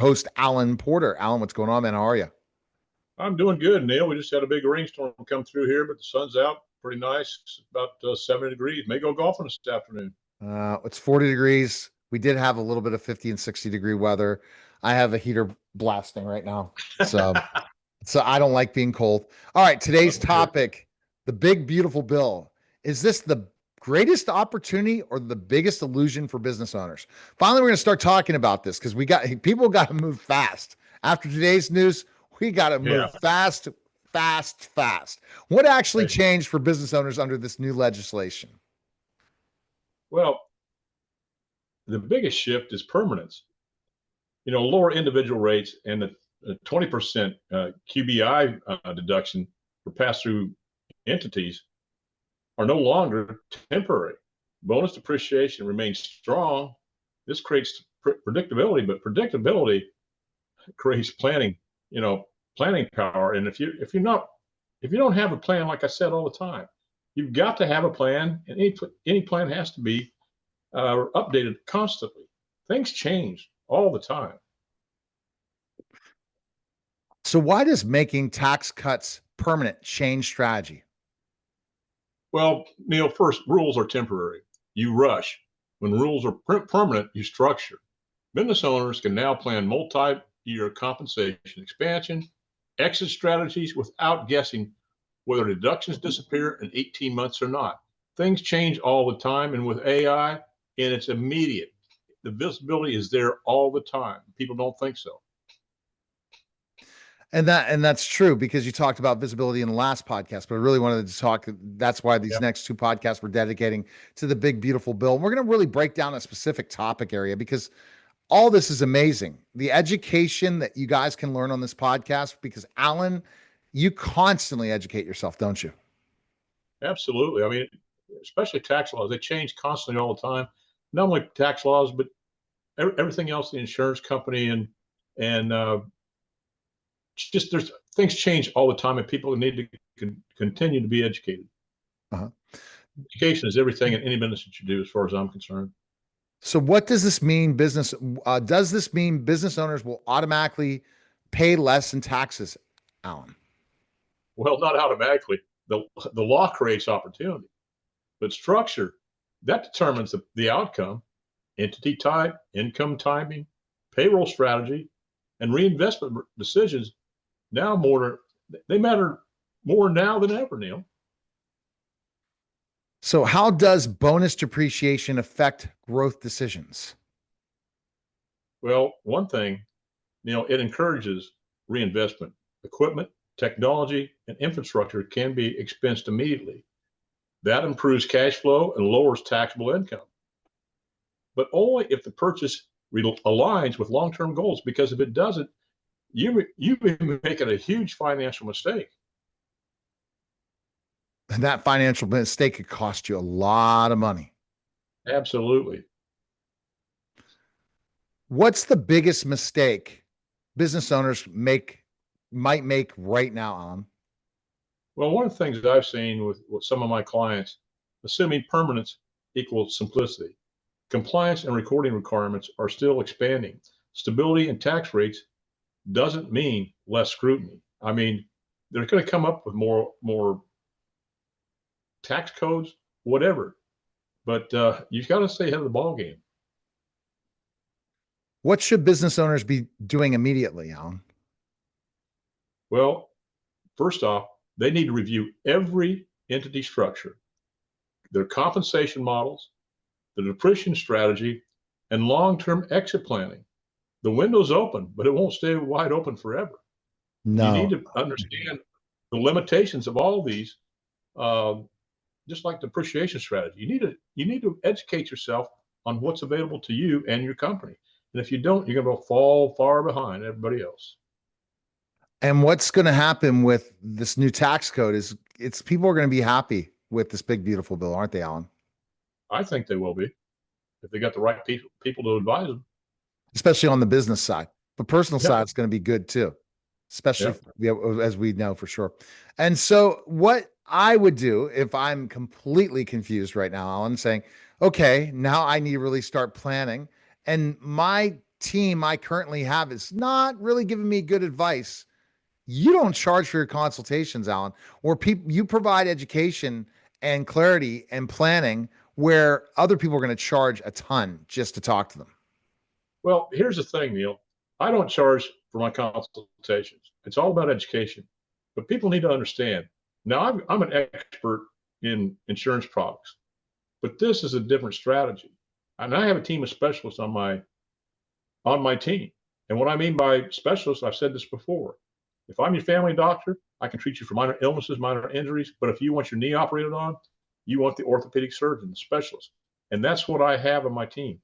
host, Alan Porter. Alan, what's going on, man? How are you? I'm doing good, Neil. We just had a big rainstorm come through here, but the sun's out. Pretty nice. It's about 70 degrees. May go golfing this afternoon. It's 40 degrees. We did have a little bit of 50 and 60-degree weather. I have a heater blasting right now. So I don't like being cold. All right, today's topic, the big beautiful bill. Is this the greatest opportunity or the biggest illusion for business owners? Finally, we're going to start talking about this because people got to move fast. After today's news, we got to Yeah. move fast, fast, fast. What actually changed for business owners under this new legislation? Well, the biggest shift is permanence. Lower individual rates and the 20% QBI deduction for pass-through entities are no longer temporary. Bonus depreciation remains strong. This creates predictability, but predictability creates planning power. And if you don't have a plan, like I said all the time, you've got to have a plan, and any plan has to be updated constantly. Things change all the time. So why does making tax cuts permanent change strategy? Well, Neil, first, rules are temporary. You rush. When rules are permanent, you structure. Business owners can now plan multi-year compensation expansion, exit strategies without guessing whether deductions disappear in 18 months or not. Things change all the time, and with AI, and it's immediate. The visibility is there all the time. People don't think so. And that's true, because you talked about visibility in the last podcast, but I really wanted to talk. That's why these next two podcasts we're dedicating to the big, beautiful bill. And we're going to really break down a specific topic area because all this is amazing. The education that you guys can learn on this podcast, because Alan, you constantly educate yourself, don't you? Absolutely. I mean, especially tax laws, they change constantly all the time. Not only tax laws, but everything else, the insurance company and just there's things change all the time, and people need to continue to be educated. Uh-huh. Education is everything in any business that you do, as far as I'm concerned. So what does this mean? Does this mean business owners will automatically pay less in taxes, Alan? Well, not automatically. The law creates opportunity, but structure that determines the outcome, entity type, income timing, payroll strategy, and reinvestment decisions they matter more now than ever, Neil. So how does bonus depreciation affect growth decisions? Well, one thing, it encourages reinvestment. Equipment, technology, and infrastructure can be expensed immediately. That improves cash flow and lowers taxable income, but only if the purchase aligns with long-term goals. Because if it doesn't, you've been making a huge financial mistake. And that financial mistake could cost you a lot of money. Absolutely. What's the biggest mistake business owners might make right now, Alan? Well, one of the things that I've seen with some of my clients, assuming permanence equals simplicity. Compliance and recording requirements are still expanding. Stability in tax rates doesn't mean less scrutiny. I mean, they're going to come up with more tax codes, whatever. But you've got to stay ahead of the ball game. What should business owners be doing immediately, Alan? Well, first off, they need to review every entity structure, their compensation models, the depreciation strategy, and long-term exit planning. The window's open, but it won't stay wide open forever. No. You need to understand the limitations of all of these, just like depreciation strategy. You need to educate yourself on what's available to you and your company. And if you don't, you're going to fall far behind everybody else. And what's going to happen with this new tax code is people are going to be happy with this big, beautiful bill, aren't they, Alan? I think they will be, if they got the right people to advise them. Especially on the business side. The personal side is going to be good too, especially as we know for sure. And so what I would do if I'm completely confused right now, Alan, saying, okay, now I need to really start planning. And my team I currently have is not really giving me good advice. You don't charge for your consultations, Alan, or people you provide education and clarity and planning where other people are going to charge a ton just to talk to them. Well, here's the thing, Neil. I don't charge for my consultations. It's all about education. But people need to understand. Now, I'm an expert in insurance products, but this is a different strategy. And I have a team of specialists on my team. And what I mean by specialists, I've said this before. If I'm your family doctor, I can treat you for minor illnesses, minor injuries. But if you want your knee operated on, you want the orthopedic surgeon, the specialist. And that's what I have on my team.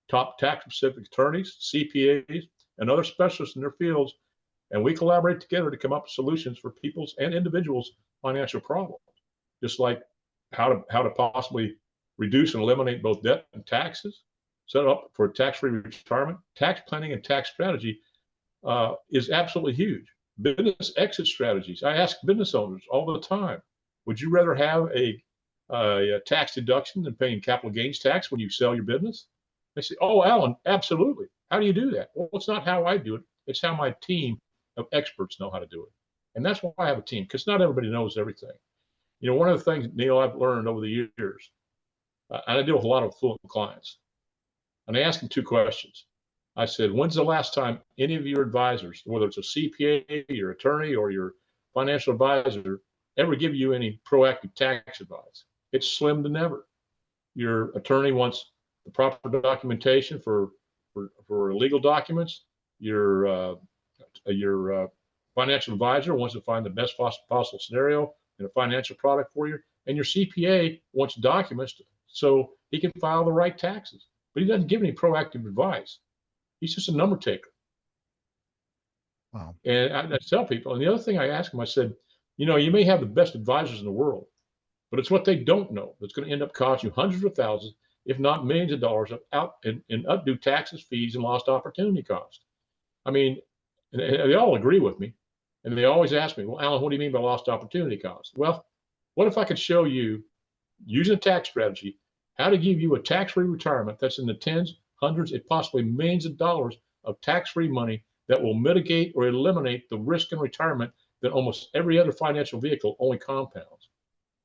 Top tax specific attorneys, CPAs, and other specialists in their fields. And we collaborate together to come up with solutions for people's and individuals' financial problems. Just like how to possibly reduce and eliminate both debt and taxes, set up for tax-free retirement. Tax planning and tax strategy is absolutely huge. Business exit strategies. I ask business owners all the time, would you rather have a tax deduction than paying capital gains tax when you sell your business? They say, oh, Alan, absolutely. How do you do that? Well, it's not how I do it. It's how my team of experts know how to do it. And that's why I have a team, because not everybody knows everything. You know, one of the things, Neil, I've learned over the years, and I deal with a lot of affluent clients, and I ask them two questions. I said, when's the last time any of your advisors, whether it's a CPA, your attorney, or your financial advisor, ever give you any proactive tax advice? It's slim to never. Your attorney wants the proper documentation for legal documents. Your financial advisor wants to find the best possible scenario in a financial product for you, and your CPA wants documents so he can file the right taxes. But he doesn't give any proactive advice. He's just a number taker. Wow. And I tell people, and the other thing I ask them, I said, you know, you may have the best advisors in the world, but it's what they don't know that's going to end up costing you hundreds of thousands, if not millions of dollars in undue taxes, fees, and lost opportunity cost. I mean, and they all agree with me. And they always ask me, well, Alan, what do you mean by lost opportunity cost? Well, what if I could show you, using a tax strategy, how to give you a tax-free retirement that's in the tens, hundreds, and possibly millions of dollars of tax-free money that will mitigate or eliminate the risk in retirement that almost every other financial vehicle only compounds.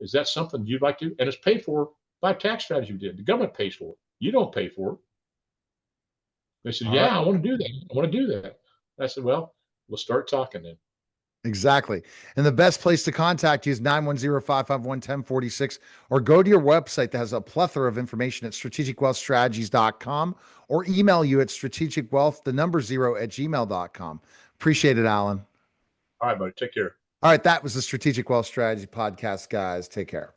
Is that something you'd like to? And it's paid for by tax strategy we did. The government pays for it. You don't pay for it. They said, All yeah, right. I want to do that. I want to do that. I said, well, we'll start talking then. Exactly. And the best place to contact you is 910-551-1046, or go to your website that has a plethora of information at strategicwealthstrategies.com, or email you at strategicwealth, the number 0 at gmail.com. Appreciate it, Alan. All right, buddy. Take care. All right. That was the Strategic Wealth Strategy Podcast, guys. Take care.